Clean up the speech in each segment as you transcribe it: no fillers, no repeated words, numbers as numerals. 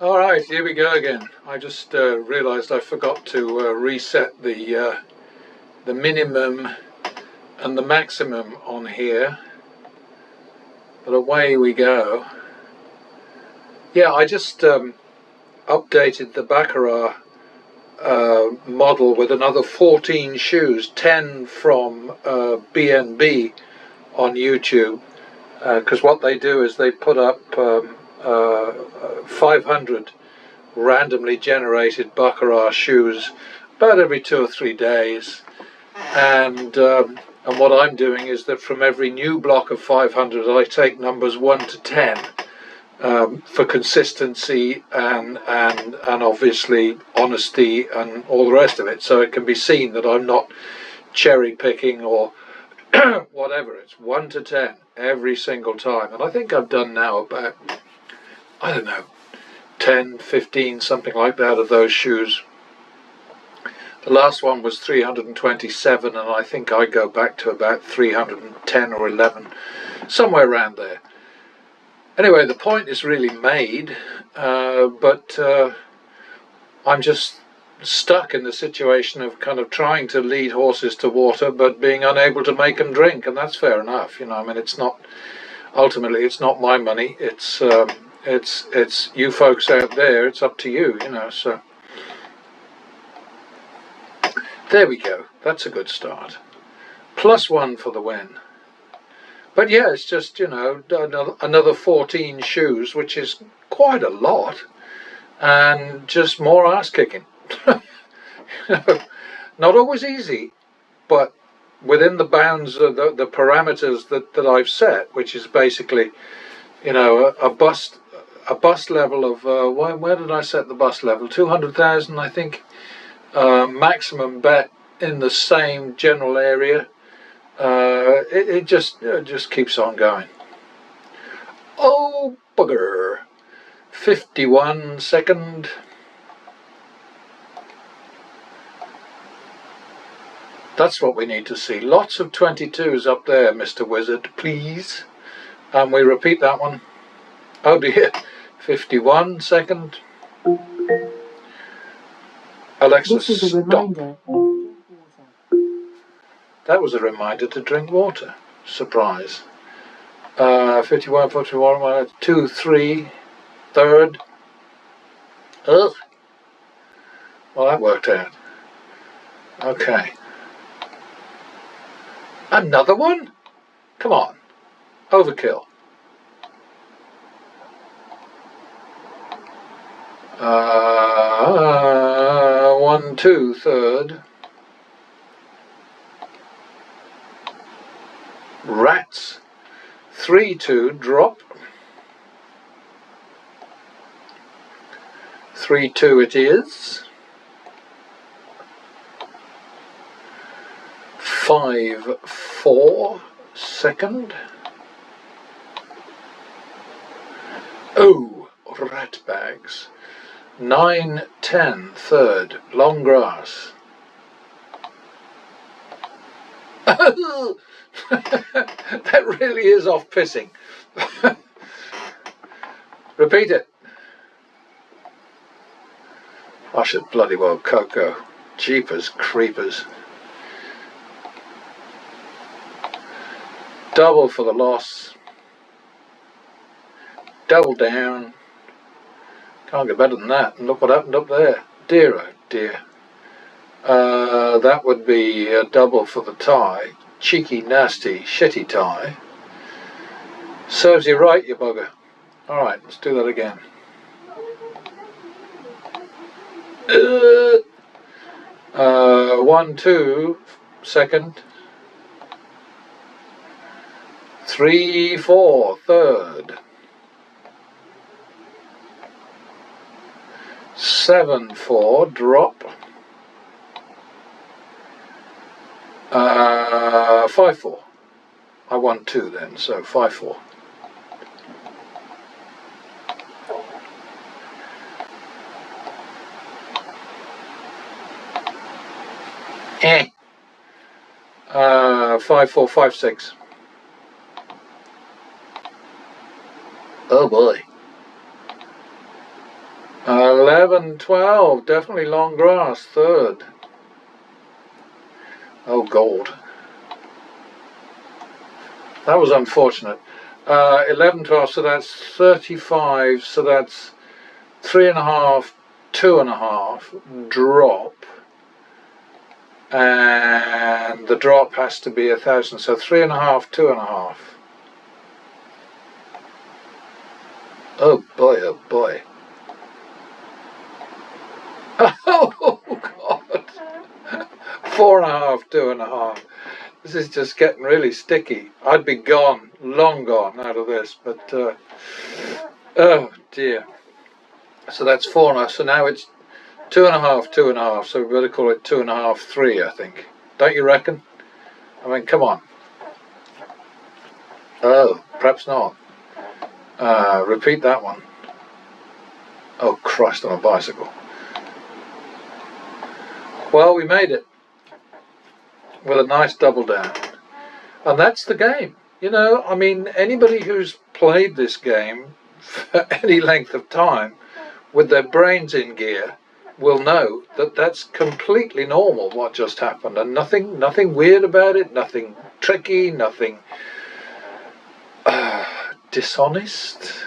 All right, here we go again. I just realised I forgot to reset the minimum and the maximum on here. But away we go. Yeah, I just updated the Baccarat model with another 14 shoes, 10 from BNB on YouTube, because what they do is they put up 500 randomly generated Baccarat shoes about every 2 or 3 days, and what I'm doing is that from every new block of 500 I take numbers 1 to 10 for consistency and obviously honesty and all the rest of it, so it can be seen that I'm not cherry picking or whatever. It's 1 to 10 every single time, and I think I've done now about, I don't know, 10, 15, something like that of those shoes. The last one was 327, and I think I go back to about 310 or 11, somewhere around there. Anyway, the point is really made, but I'm just stuck in the situation of kind of trying to lead horses to water but being unable to make them drink, and that's fair enough, you know. I mean, it's not, ultimately it's not my money, it's you folks out there, it's up to you, you know. So there we go, that's a good start. +1 for the win. But yeah, it's just, you know, another 14 shoes, which is quite a lot, and just more ass kicking. You know, not always easy, but within the bounds of the parameters that I've set, which is basically, you know, a bust level of where did I set the bust level? 200,000, I think. Maximum bet in the same general area. It just keeps on going. Oh bugger! 51 second. That's what we need to see. Lots of 22s up there, Mr. Wizard, please. And we repeat that one. Oh dear. 51 second. Alexa, stop. That was a reminder to drink water. Surprise. 51, 41, 2, 3, third. Ugh. Well, that worked out. Okay. Another one? Come on. Overkill. 1, 2, third. Rats. 3, 2, drop. 3, 2 it is. 5, 4, second. Oh, rat bags. 9, 10, third. Long grass. That really is off pissing. Repeat it. I should bloody well cocoa. Jeepers creepers. Double for the loss. Double down. Can't get better than that. And look what happened up there. Dear oh dear. That would be a double for the tie. Cheeky, nasty, shitty tie. Serves you right, you bugger. Alright, let's do that again. 1, 2, second. 3, 4, third. 7, 4, drop. 5, 4. I won 2 then, so 5, 4. Eh. 5, 4, 5, 6. Oh boy. 11, 12, definitely long grass, third. Oh, gold. That was unfortunate. 11, 12, so that's 35, so that's 3.5, 2.5, drop. And the drop has to be 1,000, so 3.5, 2.5. Oh boy, oh boy. Oh God. 4.5, 2.5. This is just getting really sticky. I'd be gone, long gone out of this, but oh dear. So that's 4.5. So now it's 2.5, 2.5. So we better call it 2.5, 3, I think. Don't you reckon? I mean, come on. Oh, perhaps not. Repeat that one. Oh Christ, on a bicycle. Well, we made it with a nice double down. And that's the game. You know, I mean, anybody who's played this game for any length of time with their brains in gear will know that that's completely normal what just happened, and nothing weird about it, nothing tricky, nothing dishonest,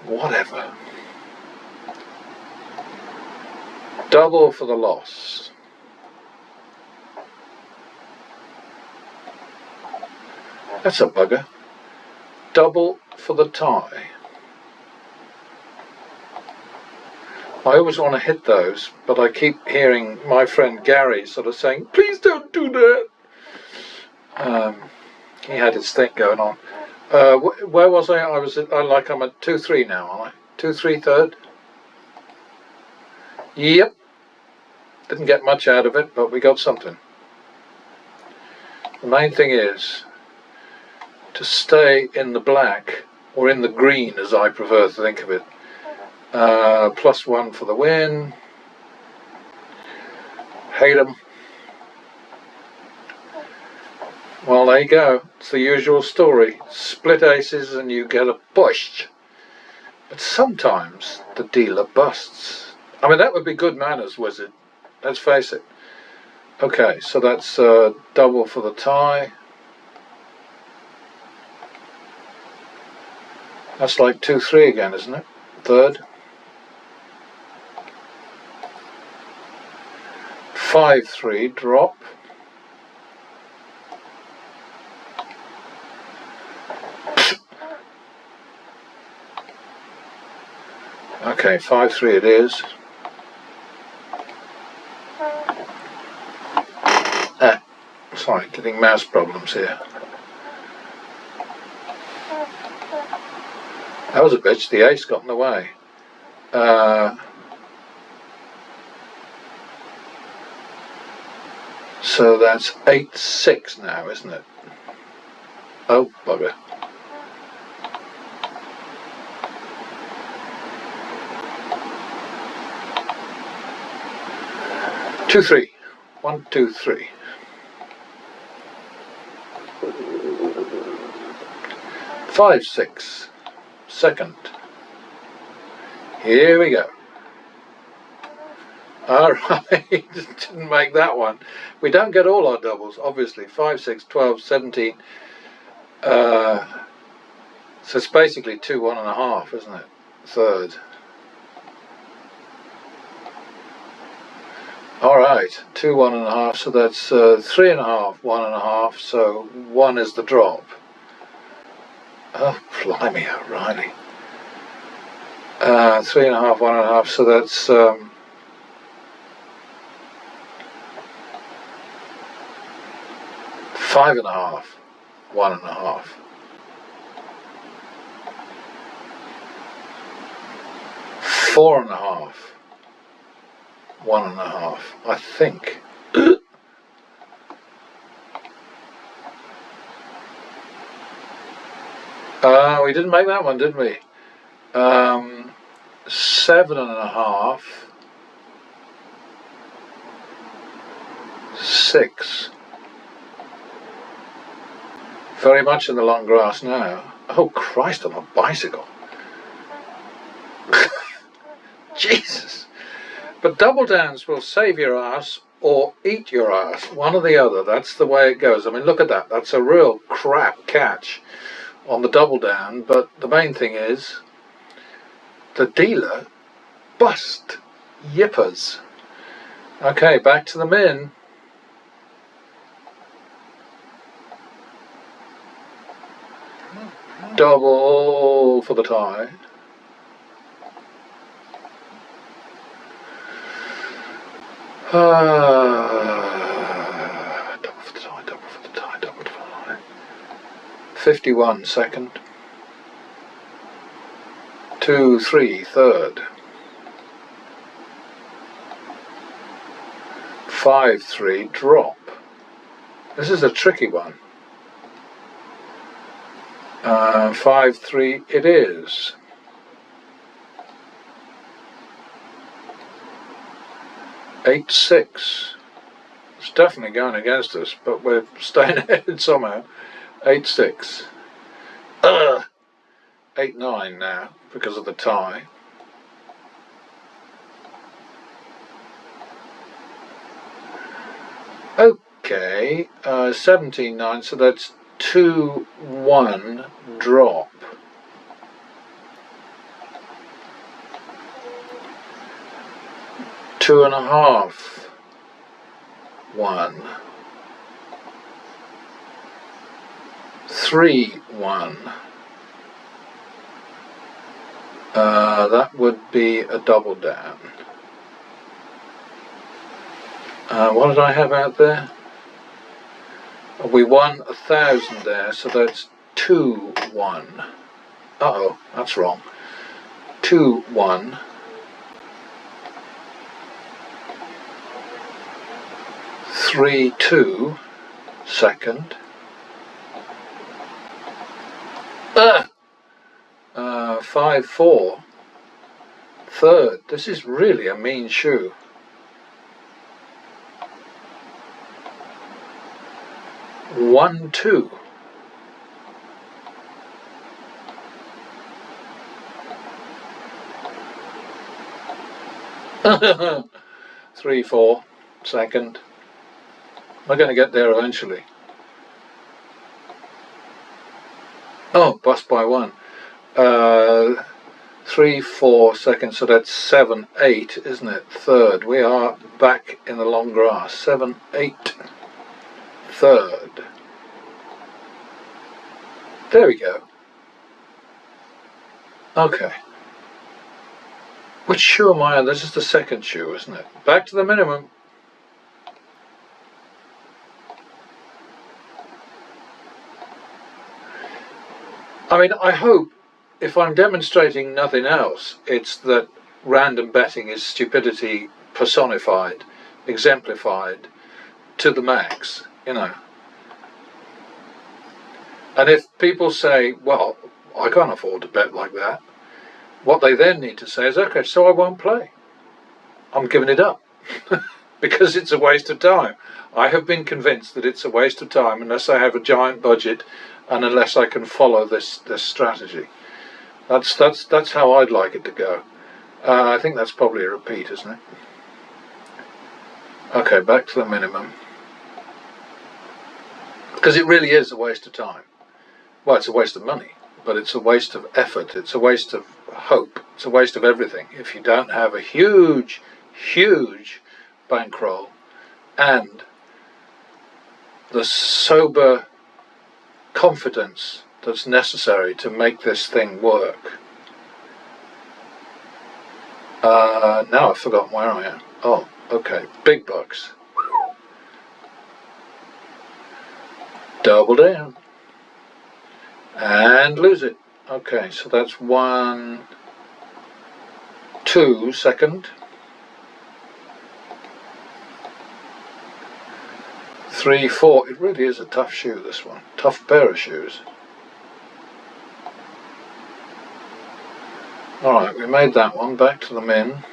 whatever. Double for the loss. That's a bugger. Double for the tie. I always want to hit those, but I keep hearing my friend Gary sort of saying, please don't do that. He had his thing going on. Where was I? I'm at 2-3 now, aren't I? 2-3 third? Yep. Didn't get much out of it, but we got something. The main thing is to stay in the black, or in the green as I prefer to think of it. +1 for the win. Hate 'em. Well, there you go. It's the usual story. Split aces and you get a push. But sometimes the dealer busts. I mean, that would be good manners, wizard. Let's face it. Okay, so that's double for the tie. That's like 2-3 again, isn't it? Third. 5-3, drop. Okay, 5-3 it is. Sorry, getting mouse problems here. That was a bitch, the ace got in the way. So that's 8-6 now, isn't it? Oh, bugger. Two, 3. 1, 2, 3. 5-6. Second. Here we go. Alright, didn't make that one. We don't get all our doubles, obviously. 5, 6, 12, 17. So it's basically 2, 1.5, isn't it? Third. Alright, 2, 1.5, so that's 3.5, 1.5, so 1 is the drop. Oh, blimey, O'Reilly. 3.5, 1.5, so that's 5.5, 1.5. 4.5, 1.5, I think. We didn't make that one, did we? 7.5, 6. Very much in the long grass now. Oh Christ, on a bicycle. Jesus. But double downs will save your ass or eat your ass. One or the other. That's the way it goes. I mean, look at that. That's a real crap catch on the double down. But the main thing is the dealer bust yippers. Okay, back to the min. Double for the tie. Double for the tie, double for the tie, double for the tie. 51 second. 2, 3 third. 5, 3 drop. This is a tricky one. 5, 3 it is. 8, 6. It's definitely going against us, but we're staying ahead somehow. 8, 6. 8, 9 now because of the tie. Okay, 17, 9, so that's 2, 1 drop. Two and a half, 1. 3, 1. That would be a double down. What did I have out there? We won 1,000 there, so that's 2, 1. Uh-oh, that's wrong. 2, 1. 3, 2, second. 5, 4, third. This is really a mean shoe. 1, 2. Three, 4, second. We're going to get there eventually. Oh, bust by 1. 3, 4 seconds, so that's 7, 8, isn't it? Third. We are back in the long grass. 7, 8. Third. There we go. Okay. Which shoe am I on? This is the second shoe, isn't it? Back to the minimum. I mean, I hope, if I'm demonstrating nothing else, it's that random betting is stupidity personified, exemplified to the max, you know. And if people say, well, I can't afford to bet like that, what they then need to say is, okay, so I won't play. I'm giving it up because it's a waste of time. I have been convinced that it's a waste of time unless I have a giant budget and unless I can follow this strategy. That's how I'd like it to go. I think that's probably a repeat, isn't it? Okay, back to the minimum. Because it really is a waste of time. Well, it's a waste of money, but it's a waste of effort. It's a waste of hope. It's a waste of everything. If you don't have a huge, huge bankroll and the sober confidence that's necessary to make this thing work. Now I've forgotten where I am. Oh, okay. Big bucks. Double down. And lose it. Okay, so that's 1, 2, second. 3, 4. It really is a tough shoe, this one. Tough pair of shoes. Alright, we made that one. Back to the min.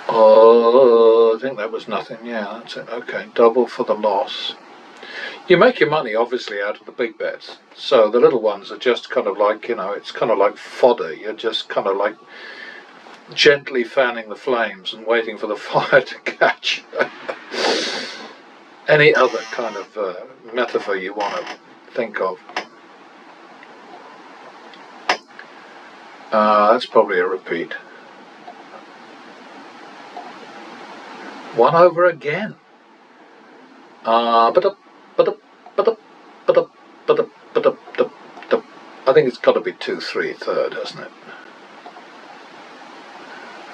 Oh, I think that was nothing. Yeah, that's it. Okay, double for the loss. You make your money obviously out of the big bets, so the little ones are just kind of like, it's kind of like fodder. You're just kind of like gently fanning the flames and waiting for the fire to catch. Any other kind of metaphor you want to think of. That's probably a repeat. 1 over again. I think it's got to be 2, 3, third, hasn't it?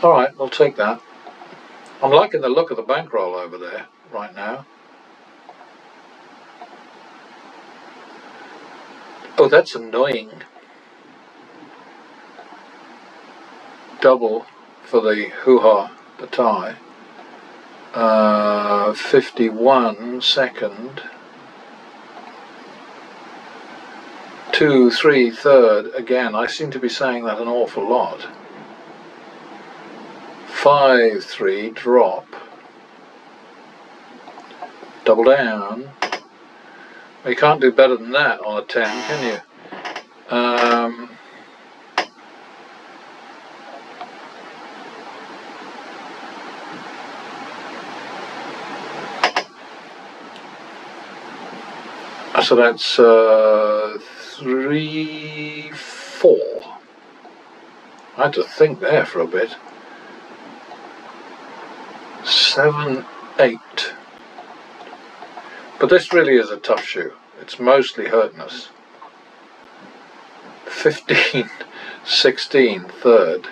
Alright, we'll take that. I'm liking the look of the bankroll over there right now. Oh, that's annoying. Double for the hoo-ha, the tie. 51 second. 2, 3, third. Again, I seem to be saying that an awful lot. 5, 3, drop. Double down. Well, you can't do better than that on a 10, can you? So that's 3, 4. I had to think there for a bit. 7, 8. But this really is a tough shoe. It's mostly hurting us. 15, 16, third.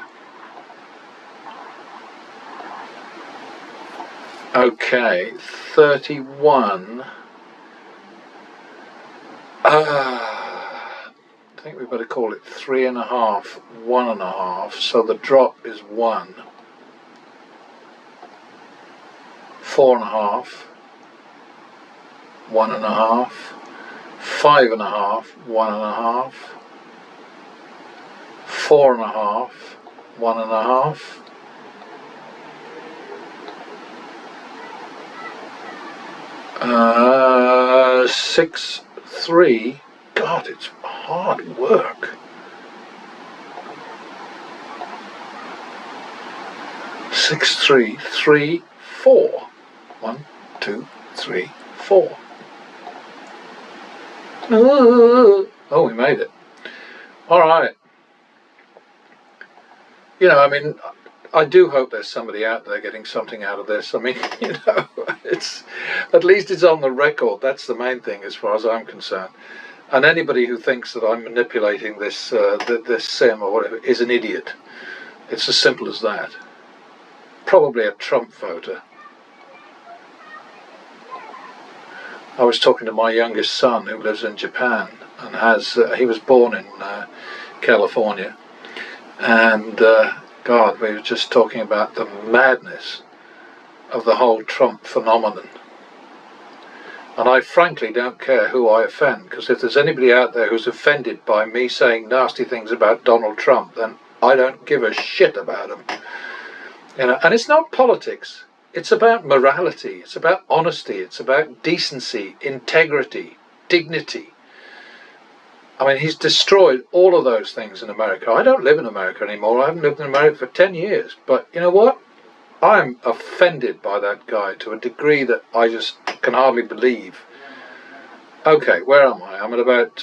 Okay, 31. I think we better call it 3.5, 1.5. So the drop is 1. 4.5, 1.5, 5.5, 1.5, 4.5, 1.5, 6, 3. God, it's hard work. 6, 3, 3, 4. 1, 2, 3, 4. Oh, we made it. All right. I mean, I do hope there's somebody out there getting something out of this. I mean, it's at least it's on the record. That's the main thing as far as I'm concerned. And anybody who thinks that I'm manipulating this this sim or whatever is an idiot. It's as simple as that. Probably a Trump voter. I was talking to my youngest son who lives in Japan and he was born in California, and God, we were just talking about the madness of the whole Trump phenomenon. And I frankly don't care who I offend, because if there's anybody out there who's offended by me saying nasty things about Donald Trump, then I don't give a shit about him. And it's not politics. It's about morality, it's about honesty, it's about decency, integrity, dignity. I mean, he's destroyed all of those things in America. I don't live in America anymore. I haven't lived in America for 10 years. But you know what? I'm offended by that guy to a degree that I just can hardly believe. Okay, where am I? I'm at about...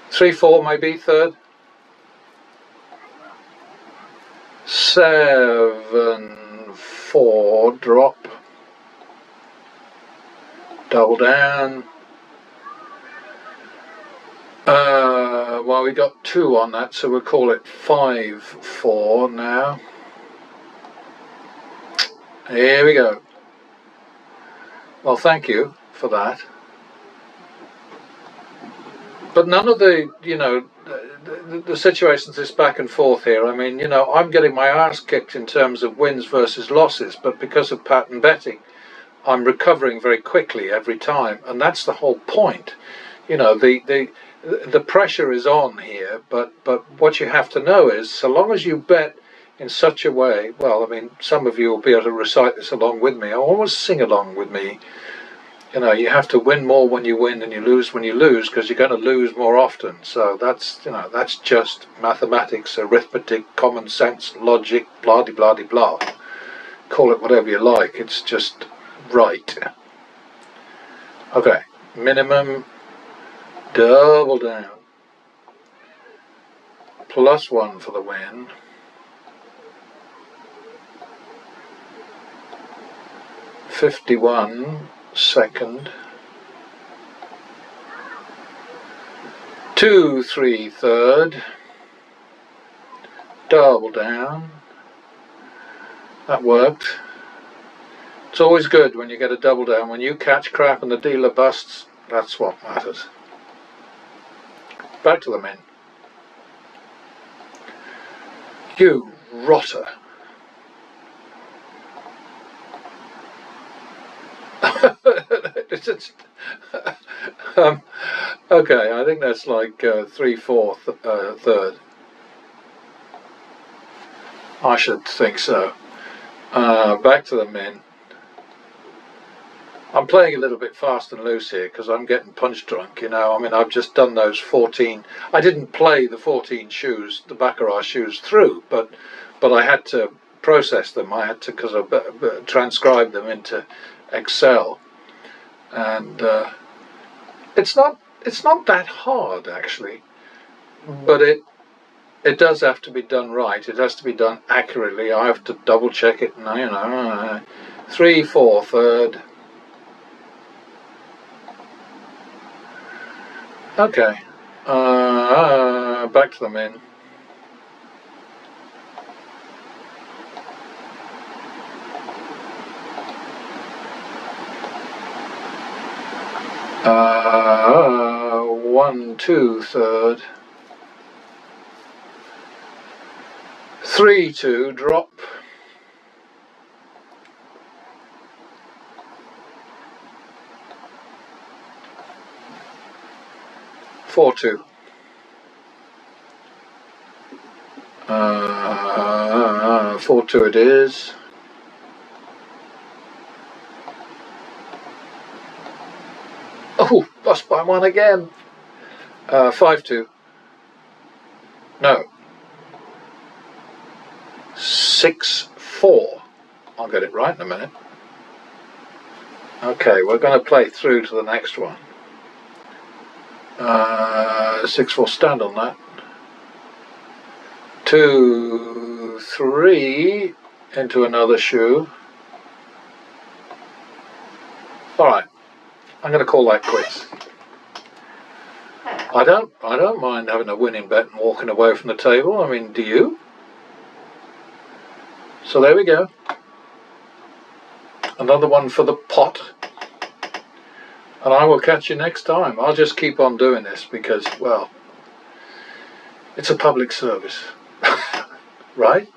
3, 4 maybe, third. 7, 4, drop. Double down. Well, we got 2 on that, so we'll call it 5, 4 now. Here we go. Well, thank you for that. But none of the, the situations, this back and forth here, I mean, I'm getting my arse kicked in terms of wins versus losses, but because of pattern betting, I'm recovering very quickly every time, and that's the whole point. The pressure is on here, but what you have to know is, so long as you bet in such a way, well, I mean, some of you will be able to recite this along with me, or almost sing along with me. You know, you have to win more when you win and you lose when you lose, because you're going to lose more often. So that's, you know, that's just mathematics, arithmetic, common sense, logic, blah de blah de blah. Call it whatever you like, it's just right. Okay, minimum, double down, +1 for the win. $51 second. 2 3 third. Double down. That worked. It's always good when you get a double down. When you catch crap and the dealer busts, that's what matters. Back to the min. You rotter. Okay, I think that's like 3/4 third. I should think so. Back to the min. I'm playing a little bit fast and loose here because I'm getting punch drunk, you know. I mean, I've just done those 14. I didn't play the 14 shoes, the baccarat shoes through, but I had to process them. I had to, because I transcribed them into Excel, and it's not that hard actually, but it does have to be done right. It has to be done accurately. I have to double check it, and you know, 3 4 third. Okay, back to the min. One 2 third. 3 2 drop. Four 2. 4 2 it is. Oh, lost by 1 again. 5 2. No. 6 4. I'll get it right in a minute. Okay, we're going to play through to the next one. 6 4, stand on that. 2 3 into another shoe. Alright, I'm going to call that quits. I don't mind having a winning bet and walking away from the table. I mean, do you? So there we go. Another one for the pot. And I will catch you next time. I'll just keep on doing this because, well, it's a public service. Right?